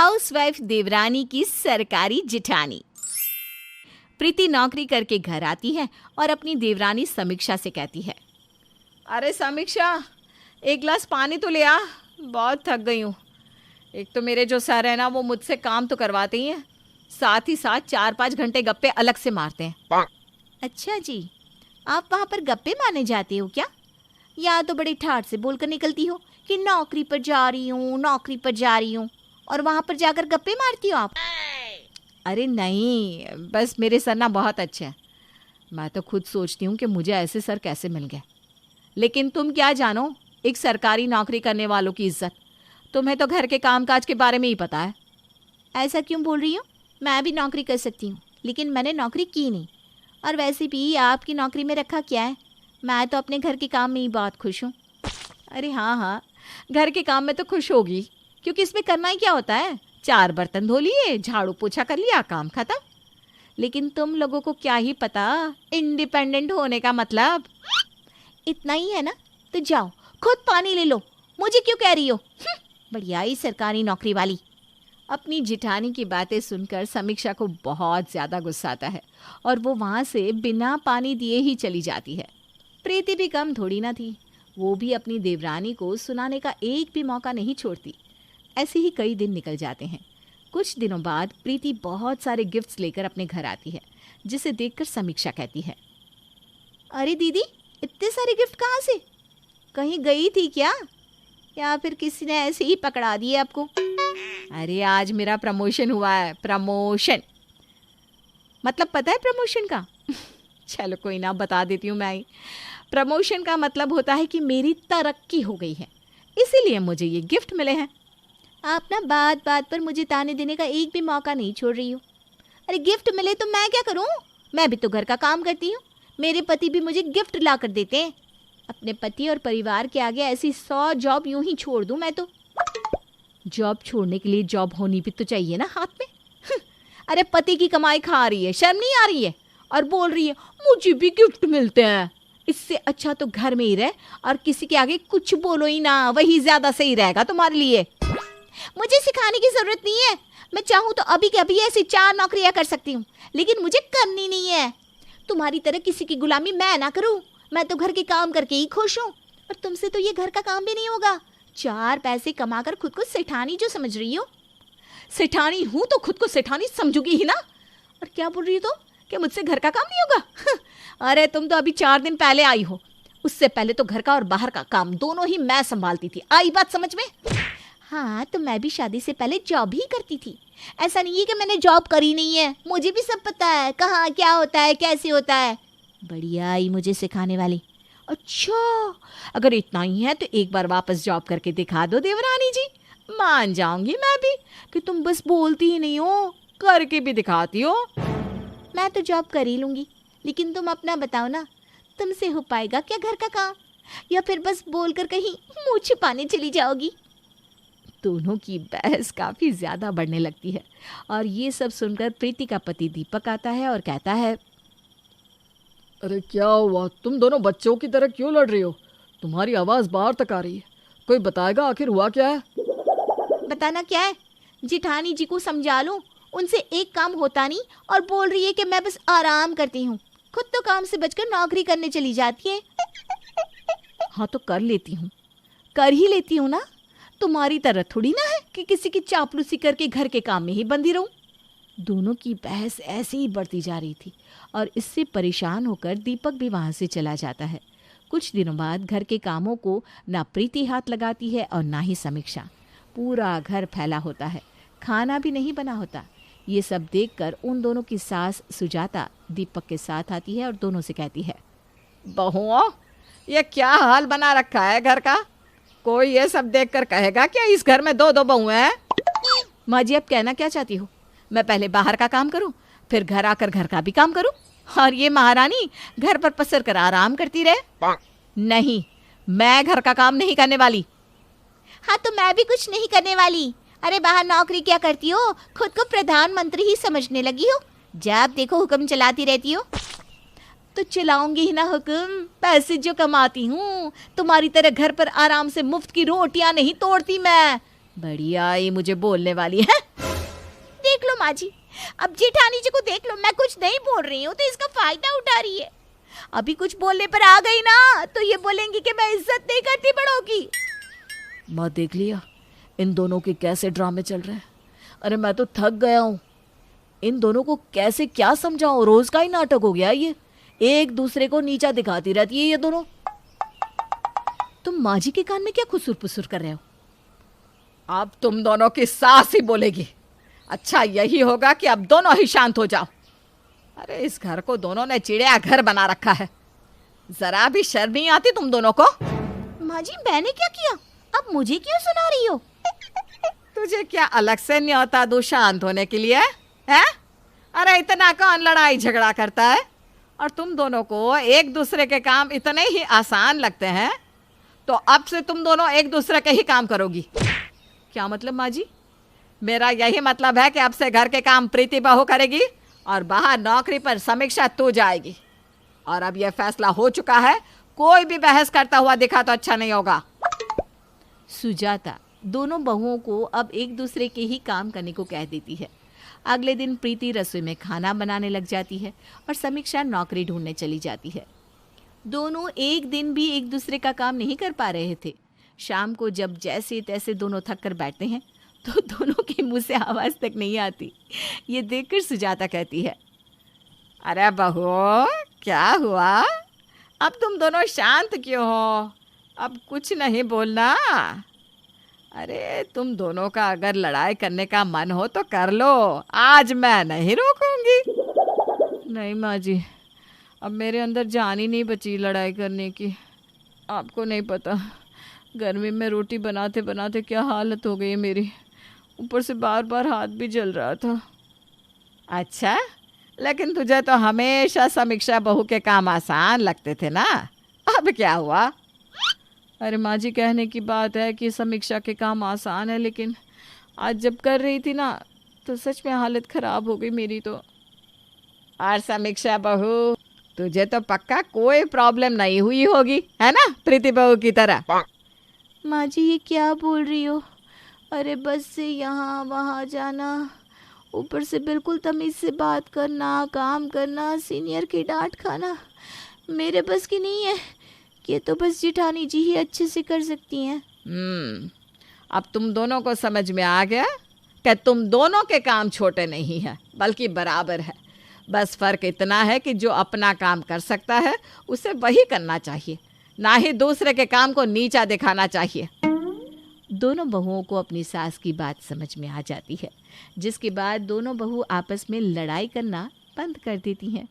Housewife देवरानी की सरकारी जिठानी। प्रीति नौकरी करके घर आती है और अपनी देवरानी समीक्षा से कहती है, अरे समीक्षा, एक गिलास पानी तो ले आ, बहुत थक गई हूँ। एक तो मेरे जो सर है ना, वो मुझसे काम तो करवाते ही हैं, साथ ही साथ 4-5 घंटे गप्पे अलग से मारते हैं। अच्छा जी, आप वहाँ पर गप्पे मारने जाते हो क्या? या तो बड़ी ठाठ से बोलकर निकलती हो कि नौकरी पर जा रही हूँ, नौकरी पर जा रही हूँ, और वहाँ पर जाकर गप्पे मारती हो आप? अरे नहीं, बस मेरे सर ना बहुत अच्छे हैं। मैं तो खुद सोचती हूँ कि मुझे ऐसे सर कैसे मिल गए। लेकिन तुम क्या जानो एक सरकारी नौकरी करने वालों की इज्जत। तुम्हें तो घर के कामकाज के बारे में ही पता है। ऐसा क्यों बोल रही हो? मैं भी नौकरी कर सकती हूँ, लेकिन मैंने नौकरी की नहीं। और वैसे भी आपकी नौकरी में रखा क्या है? मैं तो अपने घर के काम में ही बहुत खुश हूँ। अरे हाँ, घर के काम में तो खुश होगी, क्योंकि इसमें करना ही क्या होता है, 4 बर्तन धो लिए, झाड़ू पोछा कर लिया, काम खत्म। लेकिन तुम लोगों को क्या ही पता इंडिपेंडेंट होने का मतलब। इतना ही है ना, तो जाओ खुद पानी ले लो, मुझे क्यों कह रही हो? बढ़िया ही सरकारी नौकरी वाली। अपनी जिठानी की बातें सुनकर समीक्षा को बहुत ज़्यादा गुस्सा आता है और वो वहाँ से बिना पानी दिए ही चली जाती है। प्रीति भी कम थोड़ी ना थी, वो भी अपनी देवरानी को सुनाने का एक भी मौका नहीं छोड़ती। ऐसे ही कई दिन निकल जाते हैं। कुछ दिनों बाद प्रीति बहुत सारे गिफ्ट्स लेकर अपने घर आती है, जिसे देखकर समीक्षा कहती है, अरे दीदी, इतने सारे गिफ्ट कहाँ से? कहीं गई थी क्या, या फिर किसी ने ऐसे ही पकड़ा दिए आपको? अरे आज मेरा प्रमोशन हुआ है। प्रमोशन मतलब पता है प्रमोशन का? चलो कोई ना, बता देती हूँ मैं ही। प्रमोशन का मतलब होता है कि मेरी तरक्की हो गई है, इसीलिए मुझे ये गिफ्ट मिले हैं। आप ना बात बात पर मुझे ताने देने का एक भी मौका नहीं छोड़ रही हो। अरे गिफ्ट मिले तो मैं क्या करूँ? मैं भी तो घर का काम करती हूँ। मेरे पति भी मुझे गिफ्ट ला कर देते हैं। अपने पति और परिवार के आगे ऐसी 100 जॉब यूं ही छोड़ दूं मैं तो। जॉब छोड़ने के लिए जॉब होनी भी तो चाहिए ना हाथ में। अरे पति की कमाई खा रही है, शर्म नहीं आ रही है, और बोल रही है मुझे भी गिफ्ट मिलते हैं। इससे अच्छा तो घर में ही रहे और किसी के आगे कुछ बोलो ही ना, वही ज्यादा सही रहेगा तुम्हारे लिए। मुझे सिखाने की जरूरत नहीं है। मैं चाहूँ तो अभी के अभी ऐसी 4 नौकरियां कर सकती हूँ, लेकिन मुझे करनी नहीं है। तुम्हारी तरह किसी की गुलामी मैं ना करूँ। मैं तो घर के काम करके ही खुश हूँ, और तुमसे तो ये घर का काम भी नहीं होगा। 4 पैसे कमाकर खुद को सेठानी जो समझ रही हो। सेठानी हूँ तो खुद को सेठानी समझूगी ही ना। और क्या बोल रही हो तो कि मुझसे घर का काम नहीं होगा? अरे तुम तो अभी 4 दिन पहले आई हो, उससे पहले तो घर का और बाहर का काम दोनों ही मैं संभालती थी। आई बात समझ में? हाँ, तो मैं भी शादी से पहले जॉब ही करती थी। ऐसा नहीं है कि मैंने जॉब करी नहीं है, मुझे भी सब पता है, कहाँ क्या होता है, कैसे होता है। बढ़िया आई मुझे सिखाने वाली। अच्छा, अगर इतना ही है तो एक बार वापस जॉब करके दिखा दो देवरानी जी, मान जाऊंगी मैं भी कि तुम बस बोलती ही नहीं हो, करके भी दिखाती हो। मैं तो जॉब कर ही लूंगी, लेकिन तुम अपना बताओ ना, तुमसे हो पाएगा क्या घर का काम, या फिर बस बोलकर कहीं मुँह छिपाने चली जाओगी? दोनों की बहस काफ़ी ज़्यादा बढ़ने लगती है और ये सब सुनकर प्रीति का पति दीपक आता है और कहता है, अरे क्या हुआ, तुम दोनों बच्चों की तरह क्यों लड़ रही हो? तुम्हारी आवाज़ बाहर तक आ रही है। कोई बताएगा आखिर हुआ क्या है? बताना क्या है? जिठानी जी को समझा लो, उनसे एक काम होता नहीं और बोल रही है कि मैं बस आराम करती हूँ। खुद तो काम से बचकर नौकरी करने चली जाती है। हाँ तो कर लेती हूँ, कर ही लेती हूँ ना। तुम्हारी तरह थोड़ी ना है कि किसी की चापलूसी करके घर के काम में ही बंधी रहूं। दोनों की बहस ऐसे ही बढ़ती जा रही थी और इससे परेशान होकर दीपक भी वहां से चला जाता है। कुछ दिनों बाद घर के कामों को ना प्रीति हाथ लगाती है और ना ही समीक्षा। पूरा घर फैला होता है, खाना भी नहीं बना होता। ये सब देखकर उन दोनों की सास सुजाता दीपक के साथ आती है और दोनों से कहती है, बहुओं, ये क्या हाल बना रखा है घर का? कोई ये सब देखकर कहेगा क्या इस घर में 2-2 बहुएं हैं? माँ जी, अब कहना क्या चाहती हो? मैं पहले बाहर का काम करूं, फिर घर आकर घर का भी काम करूं, और ये महारानी घर पर पसर कर आराम करती रहे? नहीं, मैं घर का काम नहीं करने वाली। हाँ तो मैं भी कुछ नहीं करने वाली। अरे बाहर नौकरी क्या करती हो? खुद को प्रधानमंत्री ही समझने लगी हो। जब देखो हुक्म चलाती रहती हो। तो चलाऊंगी ही ना हुक्म, पैसे जो कमाती हूँ। तुम्हारी तरह घर पर आराम से मुफ्त की रोटियां नहीं तोड़ती मैं। बढ़िया ये मुझे बोलने वाली है। माँ जी, अब जेठानी जी को देख लो, मैं कुछ नहीं बोल रही हूँ तो इसका फायदा उठा रही है। अभी कुछ बोलने पर आ गई ना तो ये बोलेंगी कि मैं इज्जत नहीं करती बड़ों की। माँ देख लिया इन दोनों के कैसे ड्रामे चल रहे हैं। अरे मैं तो थक गया हूँ। इन दोनों को कैसे क्या समझाऊं, रोज का ही नाटक हो गया ये। एक दूसरे को नीचा दिखाती रहती है ये दोनों। तुम माँ जी के कान में क्या खुसुर पुसुर कर रहे हो? अब तुम दोनों की सास ही बोलेगी। अच्छा यही होगा कि अब दोनों ही शांत हो जाओ। अरे इस घर को दोनों ने चिड़िया घर बना रखा है। जरा भी शर्म नहीं आती तुम दोनों को? माँ जी मैंने क्या किया, अब मुझे क्यों सुना रही हो? तुझे क्या अलग से न्योता दूं शांत होने के लिए है? अरे इतना कौन लड़ाई झगड़ा करता है? और तुम दोनों को एक दूसरे के काम इतने ही आसान लगते हैं तो अब से तुम दोनों एक दूसरे के ही काम करोगी। क्या मतलब माँ जी? मेरा यही मतलब है कि अब से घर के काम प्रीति बहू करेगी और बाहर नौकरी पर समीक्षा तू जाएगी। और अब यह फैसला हो चुका है, कोई भी बहस करता हुआ दिखा तो अच्छा नहीं होगा। सुजाता दोनों बहुओं को अब एक दूसरे के ही काम करने को कह देती है। अगले दिन प्रीति रसोई में खाना बनाने लग जाती है और समीक्षा नौकरी ढूंढने चली जाती है। दोनों एक दिन भी एक दूसरे का काम नहीं कर पा रहे थे। शाम को जब जैसे तैसे दोनों थक कर बैठते हैं तो दोनों के मुंह से आवाज़ तक नहीं आती। ये देखकर सुजाता कहती है, अरे बहू क्या हुआ? अब तुम दोनों शांत क्यों हो? अब कुछ नहीं बोलना। अरे तुम दोनों का अगर लड़ाई करने का मन हो तो कर लो, आज मैं नहीं रोकूंगी। नहीं माँ जी, अब मेरे अंदर जान ही नहीं बची लड़ाई करने की। आपको नहीं पता गर्मी में रोटी बनाते बनाते क्या हालत हो गई है मेरी। ऊपर से बार बार हाथ भी जल रहा था। अच्छा, लेकिन तुझे तो हमेशा समीक्षा बहू के काम आसान लगते थे ना, अब क्या हुआ? अरे माँ जी कहने की बात है कि समीक्षा के काम आसान है, लेकिन आज जब कर रही थी ना तो सच में हालत ख़राब हो गई मेरी तो। और समीक्षा बहू तुझे तो पक्का कोई प्रॉब्लम नहीं हुई होगी, है ना, प्रीति बहू की तरह? माँ जी ये क्या बोल रही हो? अरे बस से यहाँ वहाँ जाना, ऊपर से बिल्कुल तमीज़ से बात करना, काम करना, सीनियर की डांट खाना मेरे बस की नहीं है। ये तो बस जेठानी जी ही अच्छे से कर सकती हैं। अब तुम दोनों को समझ में आ गया कि तुम दोनों के काम छोटे नहीं हैं बल्कि बराबर है। बस फ़र्क इतना है कि जो अपना काम कर सकता है उसे वही करना चाहिए, ना ही दूसरे के काम को नीचा दिखाना चाहिए। दोनों बहुओं को अपनी सास की बात समझ में आ जाती है, जिसके बाद दोनों बहू आपस में लड़ाई करना बंद कर देती हैं।